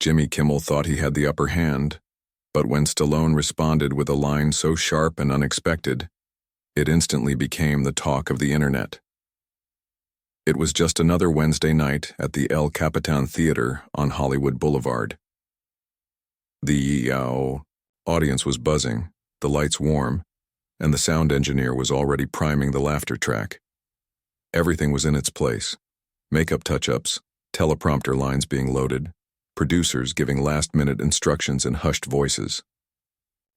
Jimmy Kimmel thought he had the upper hand, but when Stallone responded with a line so sharp and unexpected, it instantly became the talk of the internet. It was just another Wednesday night at the El Capitan Theater on Hollywood Boulevard. The audience was buzzing, the lights warm, and the sound engineer was already priming the laughter track. Everything was in its place. Makeup touch-ups, teleprompter lines being loaded, producers giving last-minute instructions in hushed voices.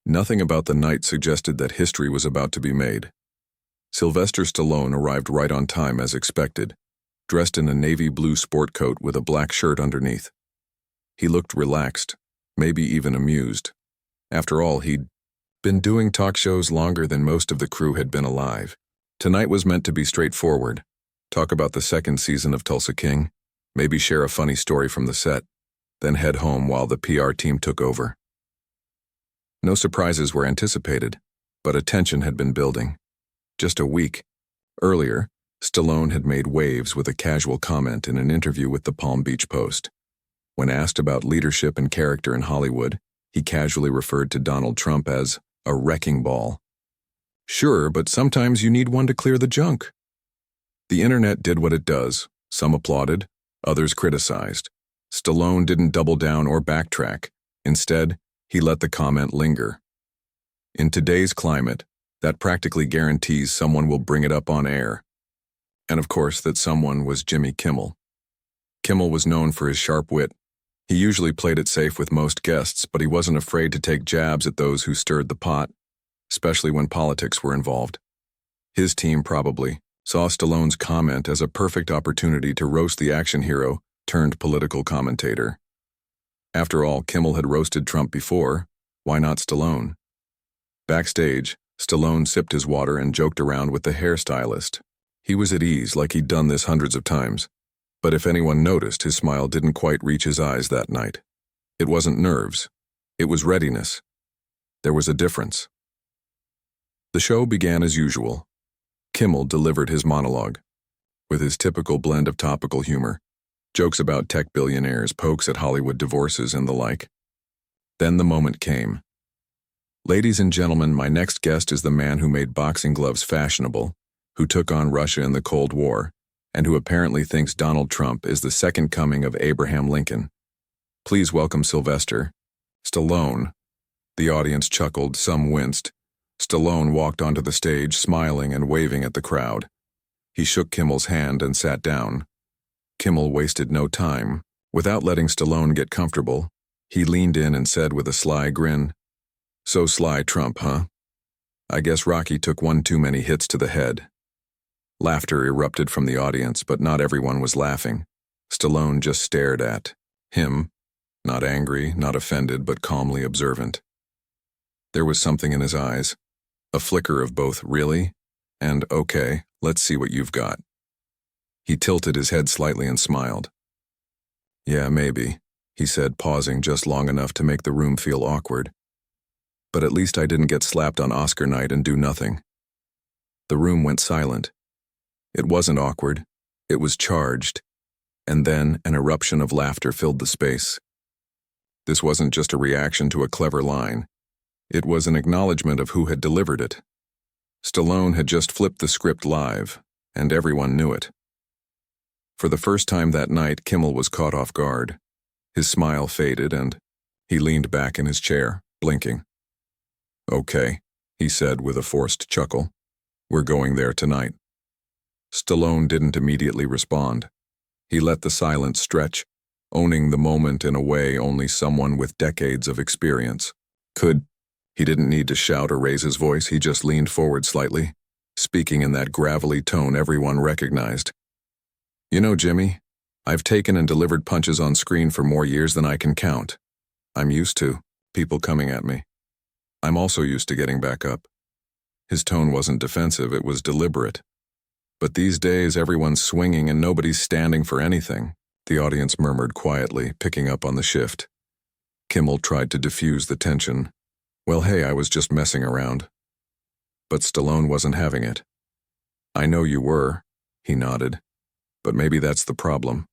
Nothing about the night suggested that history was about to be made. Sylvester Stallone arrived right on time as expected, dressed in a navy blue sport coat with a black shirt underneath. He looked relaxed, maybe even amused. After all, he'd been doing talk shows longer than most of the crew had been alive. Tonight was meant to be straightforward. Talk about the second season of Tulsa King, maybe share a funny story from the set, then head home while the PR team took over. No surprises were anticipated, but attention had been building. Just a week earlier, Stallone had made waves with a casual comment in an interview with the Palm Beach Post. When asked about leadership and character in Hollywood, he casually referred to Donald Trump as a wrecking ball. Sure, but sometimes you need one to clear the junk. The internet did what it does. Some applauded, others criticized. Stallone didn't double down or backtrack. Instead, he let the comment linger. In today's climate, that practically guarantees someone will bring it up on air. And of course, that someone was Jimmy Kimmel. Kimmel was known for his sharp wit. He usually played it safe with most guests, but he wasn't afraid to take jabs at those who stirred the pot, especially when politics were involved. His team probably saw Stallone's comment as a perfect opportunity to roast the action hero turned political commentator. After all, Kimmel had roasted Trump before. Why not Stallone? Backstage, Stallone sipped his water and joked around with the hairstylist. He was at ease, like he'd done this hundreds of times. But if anyone noticed, his smile didn't quite reach his eyes that night. It wasn't nerves. It was readiness. There was a difference. The show began as usual. Kimmel delivered his monologue, with his typical blend of topical humor, jokes about tech billionaires, pokes at Hollywood divorces, and the like. Then the moment came. Ladies and gentlemen, my next guest is the man who made boxing gloves fashionable, who took on Russia in the Cold War, and who apparently thinks Donald Trump is the second coming of Abraham Lincoln. Please welcome Sylvester Stallone. The audience chuckled, some winced. Stallone walked onto the stage, smiling and waving at the crowd. He shook Kimmel's hand and sat down. Kimmel wasted no time. Without letting Stallone get comfortable, he leaned in and said with a sly grin, "So sly, Trump, huh? I guess Rocky took one too many hits to the head." Laughter erupted from the audience, but not everyone was laughing. Stallone just stared at him, not angry, not offended, but calmly observant. There was something in his eyes, a flicker of both really and okay, let's see what you've got. He tilted his head slightly and smiled. "Yeah, maybe," he said, pausing just long enough to make the room feel awkward. "But at least I didn't get slapped on Oscar night and do nothing." The room went silent. It wasn't awkward, it was charged, and then an eruption of laughter filled the space. This wasn't just a reaction to a clever line. It was an acknowledgement of who had delivered it. Stallone had just flipped the script live, and everyone knew it. For the first time that night, Kimmel was caught off guard. His smile faded, and he leaned back in his chair, blinking. "Okay," he said with a forced chuckle. "We're going there tonight." Stallone didn't immediately respond. He let the silence stretch, owning the moment in a way only someone with decades of experience could. He didn't need to shout or raise his voice, he just leaned forward slightly, speaking in that gravelly tone everyone recognized. "You know, Jimmy, I've taken and delivered punches on screen for more years than I can count. I'm used to people coming at me. I'm also used to getting back up." His tone wasn't defensive, it was deliberate. "But these days everyone's swinging and nobody's standing for anything," the audience murmured quietly, picking up on the shift. Kimmel tried to diffuse the tension. "Well, hey, I was just messing around." But Stallone wasn't having it. "I know you were," he nodded. "But maybe that's the problem.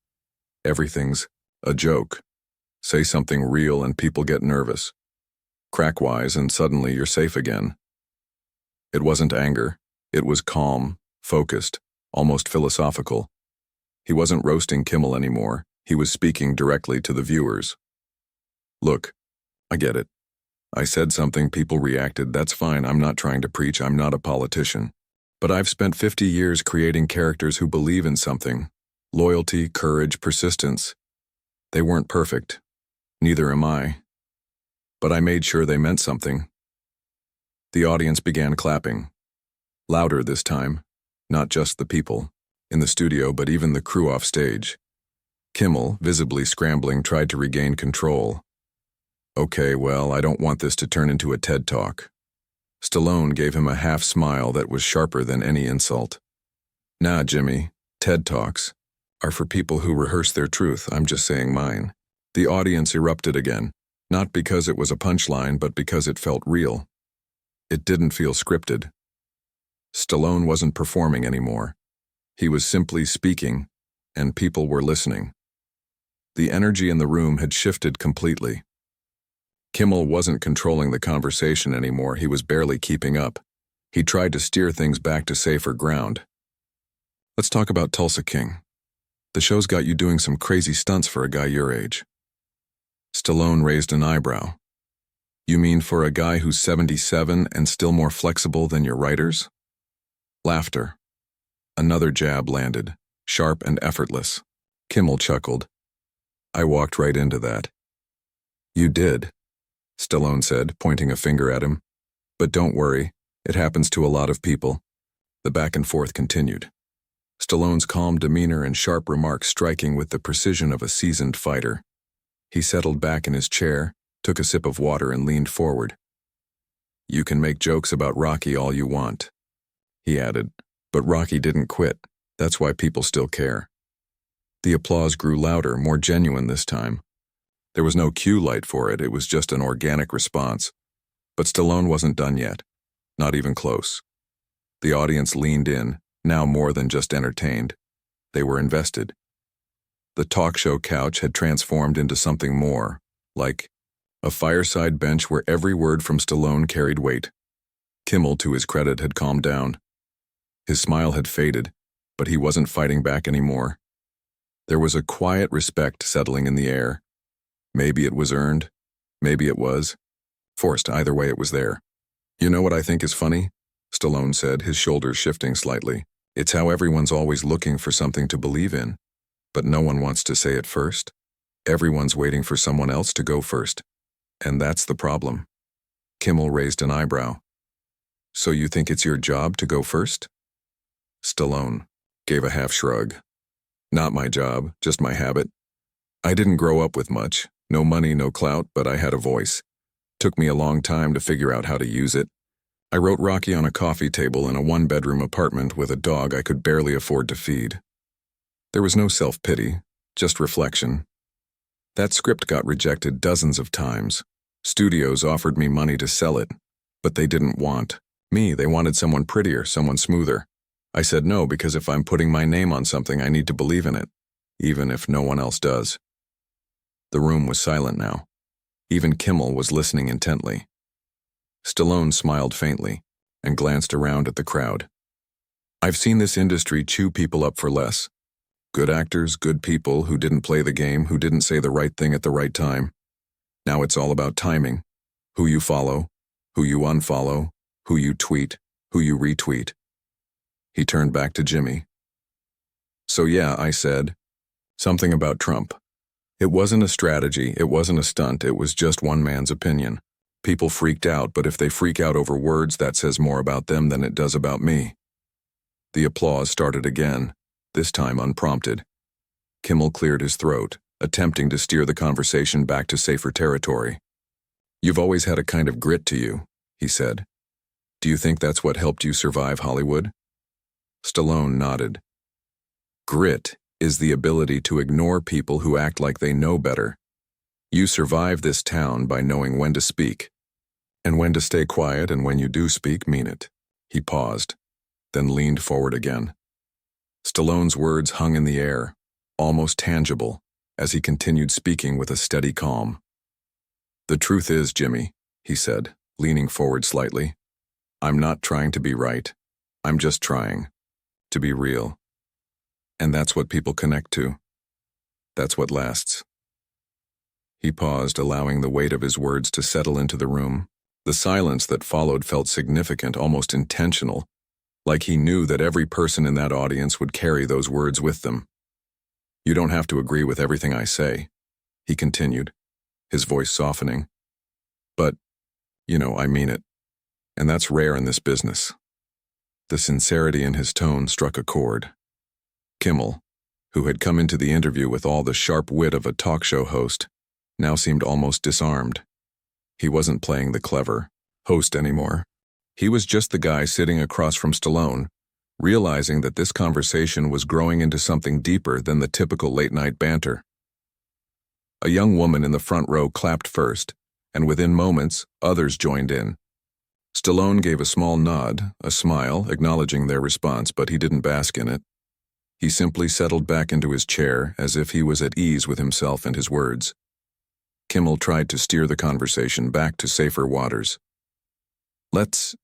Everything's a joke." Say something real and people get nervous. Crack wise and suddenly you're safe again. It wasn't anger. It was calm, focused, almost philosophical. He wasn't roasting Kimmel anymore. He was speaking directly to the viewers. Look, I get it. I said something, people reacted, that's fine, I'm not trying to preach, I'm not a politician. But I've spent 50 years creating characters who believe in something. Loyalty, courage, persistence. They weren't perfect. Neither am I. But I made sure they meant something. The audience began clapping. Louder this time. Not just the people in the studio, but even the crew off stage. Kimmel, visibly scrambling, tried to regain control. Okay, well, I don't want this to turn into a TED Talk. Stallone gave him a half smile that was sharper than any insult. Nah, Jimmy, TED Talks are for people who rehearse their truth, I'm just saying mine. The audience erupted again, not because it was a punchline, but because it felt real. It didn't feel scripted. Stallone wasn't performing anymore. He was simply speaking, and people were listening. The energy in the room had shifted completely. Kimmel wasn't controlling the conversation anymore, he was barely keeping up. He tried to steer things back to safer ground. Let's talk about Tulsa King. The show's got you doing some crazy stunts for a guy your age. Stallone raised an eyebrow. You mean for a guy who's 77 and still more flexible than your writers? Laughter. Another jab landed, sharp and effortless. Kimmel chuckled. I walked right into that. You did, Stallone said, pointing a finger at him. But don't worry, it happens to a lot of people. The back and forth continued. Stallone's calm demeanor and sharp remarks striking with the precision of a seasoned fighter. He settled back in his chair, took a sip of water and leaned forward. You can make jokes about Rocky all you want, he added, but Rocky didn't quit. That's why people still care. The applause grew louder, more genuine this time. There was no cue light for it, it was just an organic response. But Stallone wasn't done yet, not even close. The audience leaned in, now more than just entertained. They were invested. The talk show couch had transformed into something more, like a fireside bench where every word from Stallone carried weight. Kimmel, to his credit, had calmed down. His smile had faded, but he wasn't fighting back anymore. There was a quiet respect settling in the air. Maybe it was earned, maybe it was forced, either way it was there. You know what I think is funny? Stallone said, his shoulders shifting slightly. It's how everyone's always looking for something to believe in, but no one wants to say it first. Everyone's waiting for someone else to go first. And that's the problem. Kimmel raised an eyebrow. So you think it's your job to go first? Stallone gave a half shrug. Not my job, just my habit. I didn't grow up with much. No money, no clout, but I had a voice. Took me a long time to figure out how to use it. I wrote Rocky on a coffee table in a one-bedroom apartment with a dog I could barely afford to feed. There was no self-pity, just reflection. That script got rejected dozens of times. Studios offered me money to sell it, but they didn't want me. They wanted someone prettier, someone smoother. I said no because if I'm putting my name on something, I need to believe in it, even if no one else does. The room was silent now. Even Kimmel was listening intently. Stallone smiled faintly and glanced around at the crowd. I've seen this industry chew people up for less. Good actors, good people who didn't play the game, who didn't say the right thing at the right time. Now it's all about timing. Who you follow, who you unfollow, who you tweet, who you retweet. He turned back to Jimmy. So yeah, I said, something about Trump. It wasn't a strategy, it wasn't a stunt, it was just one man's opinion. People freaked out, but if they freak out over words, that says more about them than it does about me. The applause started again, this time unprompted. Kimmel cleared his throat, attempting to steer the conversation back to safer territory. You've always had a kind of grit to you, he said. Do you think that's what helped you survive Hollywood? Stallone nodded. Grit is the ability to ignore people who act like they know better. You survive this town by knowing when to speak, and when to stay quiet, and when you do speak, mean it. He paused, then leaned forward again. Stallone's words hung in the air, almost tangible, as he continued speaking with a steady calm. "The truth is, Jimmy," he said, leaning forward slightly, "I'm not trying to be right. I'm just trying to be real. And that's what people connect to. That's what lasts." He paused, allowing the weight of his words to settle into the room. The silence that followed felt significant, almost intentional, like he knew that every person in that audience would carry those words with them. "You don't have to agree with everything I say," he continued, his voice softening. "But, I mean it. And that's rare in this business." The sincerity in his tone struck a chord. Kimmel, who had come into the interview with all the sharp wit of a talk show host, now seemed almost disarmed. He wasn't playing the clever host anymore. He was just the guy sitting across from Stallone, realizing that this conversation was growing into something deeper than the typical late-night banter. A young woman in the front row clapped first, and within moments, others joined in. Stallone gave a small nod, a smile, acknowledging their response, but he didn't bask in it. He simply settled back into his chair as if he was at ease with himself and his words. Kimmel tried to steer the conversation back to safer waters. "Let's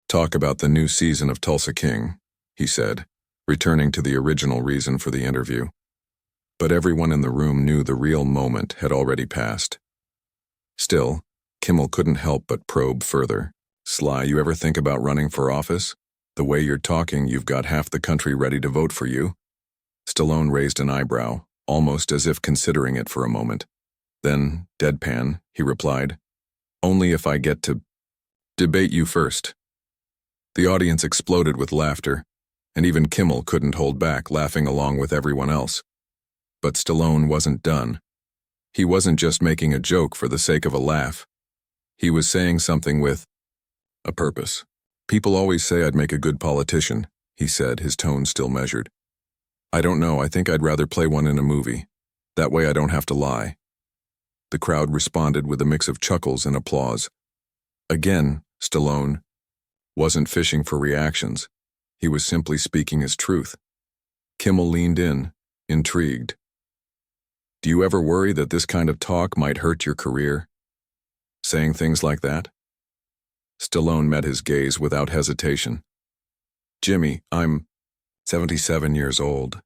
talk about the new season of Tulsa King," he said, returning to the original reason for the interview. But everyone in the room knew the real moment had already passed. Still, Kimmel couldn't help but probe further. "Sly, you ever think about running for office? The way you're talking, you've got half the country ready to vote for you." Stallone raised an eyebrow, almost as if considering it for a moment. Then, deadpan, he replied, "Only if I get to debate you first." The audience exploded with laughter, and even Kimmel couldn't hold back, laughing along with everyone else. But Stallone wasn't done. He wasn't just making a joke for the sake of a laugh. He was saying something with a purpose. "People always say I'd make a good politician," he said, his tone still measured. "I don't know, I think I'd rather play one in a movie. That way I don't have to lie." The crowd responded with a mix of chuckles and applause. Again, Stallone wasn't fishing for reactions. He was simply speaking his truth. Kimmel leaned in, intrigued. "Do you ever worry that this kind of talk might hurt your career? Saying things like that?" Stallone met his gaze without hesitation. "Jimmy, I'm 77 years old.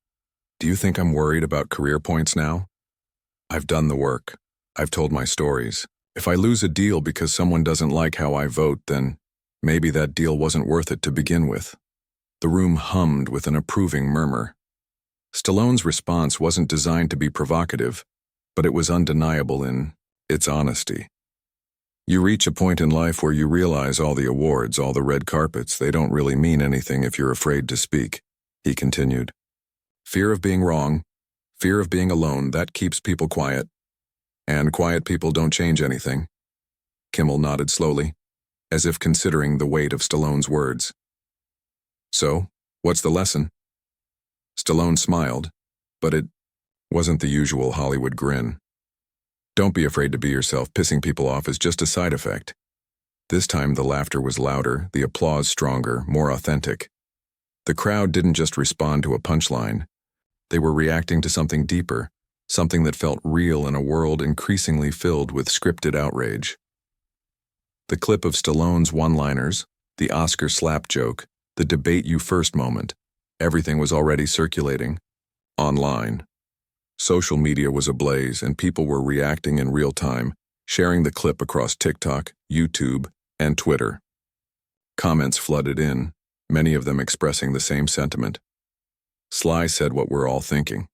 Do you think I'm worried about career points now? I've done the work. I've told my stories. If I lose a deal because someone doesn't like how I vote, then maybe that deal wasn't worth it to begin with." The room hummed with an approving murmur. Stallone's response wasn't designed to be provocative, but it was undeniable in its honesty. You reach a point in life where you realize all the awards, all the red carpets, they don't really mean anything if you're afraid to speak, he continued. Fear of being wrong, fear of being alone, that keeps people quiet. And quiet people don't change anything. Kimmel nodded slowly, as if considering the weight of Stallone's words. "So, what's the lesson?" Stallone smiled, but it wasn't the usual Hollywood grin. "Don't be afraid to be yourself. Pissing people off is just a side effect." This time the laughter was louder, the applause stronger, more authentic. The crowd didn't just respond to a punchline. They were reacting to something deeper, something that felt real in a world increasingly filled with scripted outrage. The clip of Stallone's one-liners, the Oscar slap joke, the debate you first moment, everything was already circulating. Online. Social media was ablaze, and people were reacting in real time, sharing the clip across TikTok, YouTube, and Twitter. Comments flooded in, many of them expressing the same sentiment. Sly said what we're all thinking.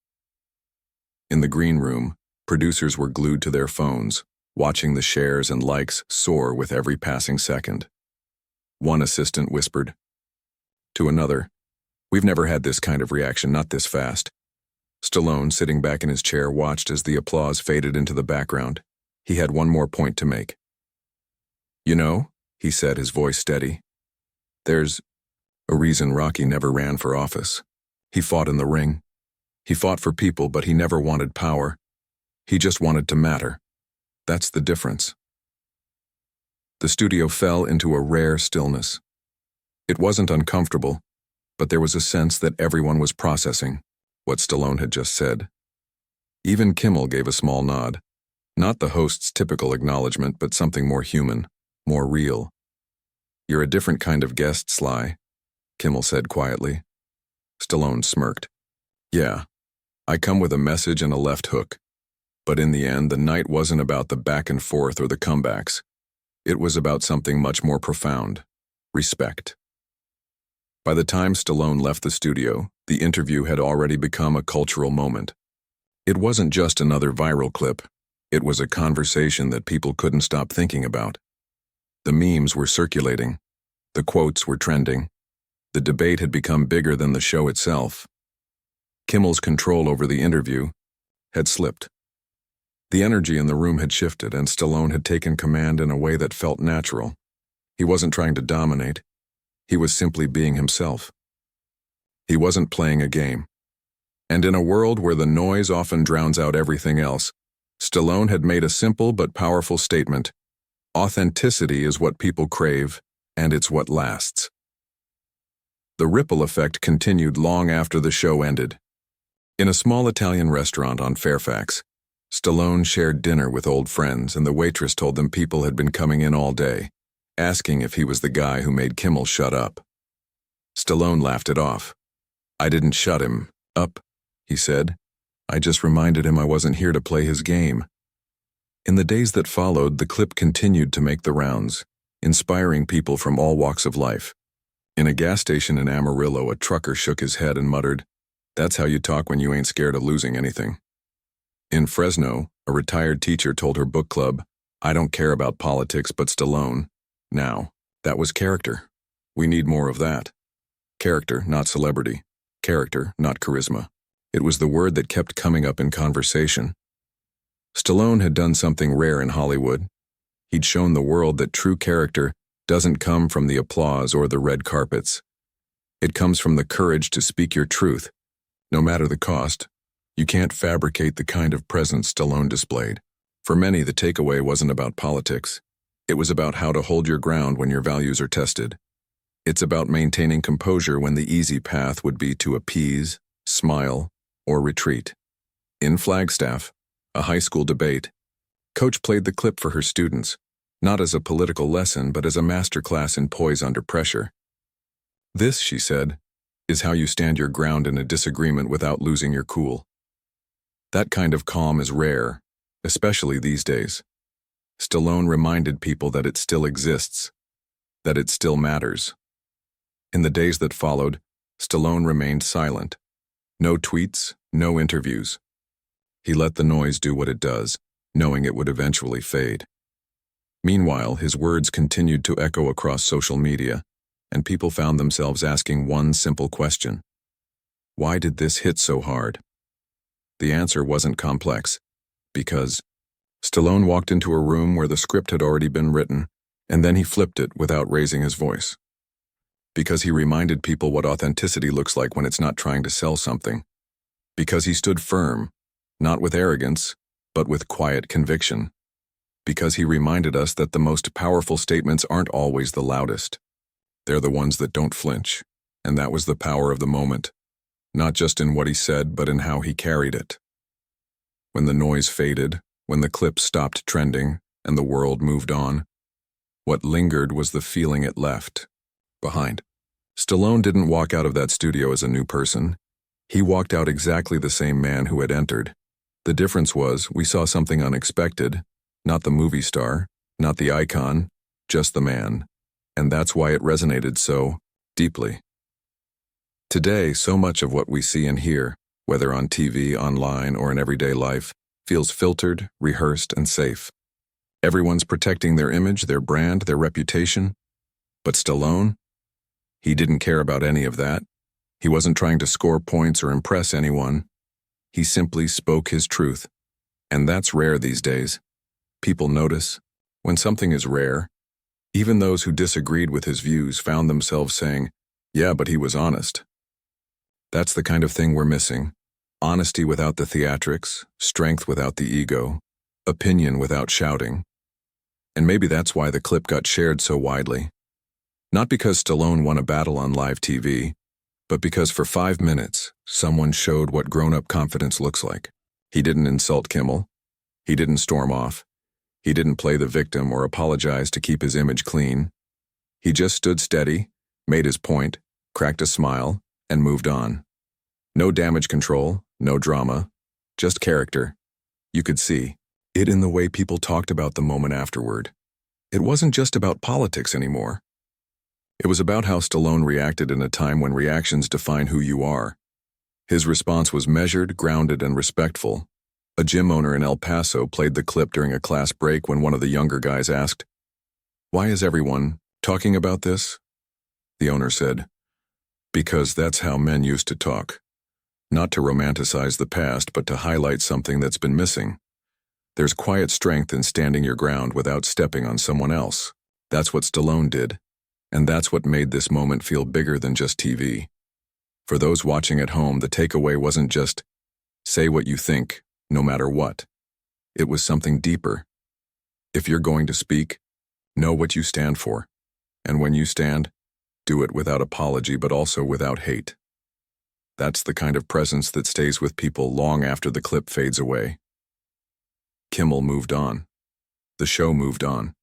In the green room, producers were glued to their phones, watching the shares and likes soar with every passing second. One assistant whispered to another, "We've never had this kind of reaction, not this fast." Stallone, sitting back in his chair, watched as the applause faded into the background. He had one more point to make. "You know," he said, his voice steady, "there's a reason Rocky never ran for office. He fought in the ring. He fought for people, but he never wanted power. He just wanted to matter. That's the difference." The studio fell into a rare stillness. It wasn't uncomfortable, but there was a sense that everyone was processing what Stallone had just said. Even Kimmel gave a small nod. Not the host's typical acknowledgement, but something more human, more real. "You're a different kind of guest, Sly," Kimmel said quietly. Stallone smirked. "Yeah, I come with a message and a left hook. But in the end, the night wasn't about the back and forth or the comebacks. It was about something much more profound: respect." By the time Stallone left the studio, the interview had already become a cultural moment. It wasn't just another viral clip. It was a conversation that people couldn't stop thinking about. The memes were circulating. The quotes were trending. The debate had become bigger than the show itself. Kimmel's control over the interview had slipped. The energy in the room had shifted, and Stallone had taken command in a way that felt natural. He wasn't trying to dominate. He was simply being himself. He wasn't playing a game. And in a world where the noise often drowns out everything else, Stallone had made a simple but powerful statement: authenticity is what people crave, and it's what lasts. The ripple effect continued long after the show ended. In a small Italian restaurant on Fairfax, Stallone shared dinner with old friends, and the waitress told them people had been coming in all day, asking if he was the guy who made Kimmel shut up. Stallone laughed it off. "I didn't shut him up," he said. "I just reminded him I wasn't here to play his game." In the days that followed, the clip continued to make the rounds, inspiring people from all walks of life. In a gas station in Amarillo, a trucker shook his head and muttered, "That's how you talk when you ain't scared of losing anything." In Fresno, a retired teacher told her book club, "I don't care about politics but Stallone." Now, that was character. We need more of that. Character, not celebrity. Character, not charisma. It was the word that kept coming up in conversation. Stallone had done something rare in Hollywood. He'd shown the world that true character doesn't come from the applause or the red carpets. It comes from the courage to speak your truth, no matter the cost. You can't fabricate the kind of presence Stallone displayed. For many, the takeaway wasn't about politics. It was about how to hold your ground when your values are tested. It's about maintaining composure when the easy path would be to appease, smile, or retreat. In Flagstaff, a high school debate, Coach played the clip for her students, not as a political lesson but as a masterclass in poise under pressure. "This," she said, "is how you stand your ground in a disagreement without losing your cool." That kind of calm is rare, especially these days. Stallone reminded people that it still exists, that it still matters. In the days that followed, Stallone remained silent. No tweets, no interviews. He let the noise do what it does, knowing it would eventually fade. Meanwhile, his words continued to echo across social media, and people found themselves asking one simple question: why did this hit so hard? The answer wasn't complex, because Stallone walked into a room where the script had already been written, and then he flipped it without raising his voice. Because he reminded people what authenticity looks like when it's not trying to sell something. Because he stood firm, not with arrogance, but with quiet conviction. Because he reminded us that the most powerful statements aren't always the loudest. They're the ones that don't flinch, and that was the power of the moment. Not just in what he said, but in how he carried it. When the noise faded, when the clip stopped trending, and the world moved on, what lingered was the feeling it left behind. Stallone didn't walk out of that studio as a new person. He walked out exactly the same man who had entered. The difference was we saw something unexpected, not the movie star, not the icon, just the man. And that's why it resonated so deeply. Today, so much of what we see and hear, whether on TV, online, or in everyday life, feels filtered, rehearsed, and safe. Everyone's protecting their image, their brand, their reputation. But Stallone? He didn't care about any of that. He wasn't trying to score points or impress anyone. He simply spoke his truth. And that's rare these days. People notice. When something is rare, even those who disagreed with his views found themselves saying, "Yeah, but he was honest." That's the kind of thing we're missing. Honesty without the theatrics, strength without the ego, opinion without shouting. And maybe that's why the clip got shared so widely. Not because Stallone won a battle on live TV, but because for 5 minutes, someone showed what grown-up confidence looks like. He didn't insult Kimmel. He didn't storm off. He didn't play the victim or apologize to keep his image clean. He just stood steady, made his point, cracked a smile, and moved on. No damage control, no drama, just character. You could see it in the way people talked about the moment afterward. It wasn't just about politics anymore. It was about how Stallone reacted in a time when reactions define who you are. His response was measured, grounded, and respectful. A gym owner in El Paso played the clip during a class break when one of the younger guys asked, "Why is everyone talking about this?" The owner said, "Because that's how men used to talk. Not to romanticize the past, but to highlight something that's been missing. There's quiet strength in standing your ground without stepping on someone else. That's what Stallone did, and that's what made this moment feel bigger than just TV." For those watching at home, the takeaway wasn't just, say what you think, no matter what. It was something deeper. If you're going to speak, know what you stand for. And when you stand, do it without apology but also without hate. That's the kind of presence that stays with people long after the clip fades away. Kimmel moved on. The show moved on.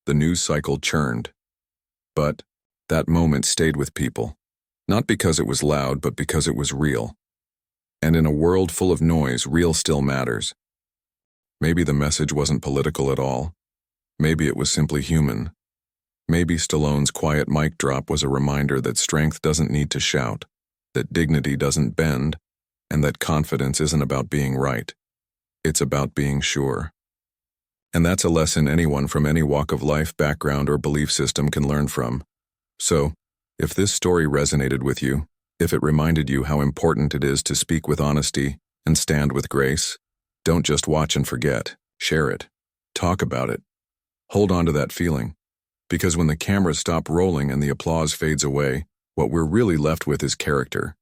The news cycle churned. But that moment stayed with people. Not because it was loud, but because it was real. And in a world full of noise, real still matters. Maybe the message wasn't political at all. Maybe it was simply human. Maybe Stallone's quiet mic drop was a reminder that strength doesn't need to shout, that dignity doesn't bend, and that confidence isn't about being right. It's about being sure. And that's a lesson anyone from any walk of life, background, or belief system can learn from. So, if this story resonated with you, if it reminded you how important it is to speak with honesty and stand with grace, don't just watch and forget. Share it. Talk about it. Hold on to that feeling. Because when the cameras stop rolling and the applause fades away, what we're really left with is character.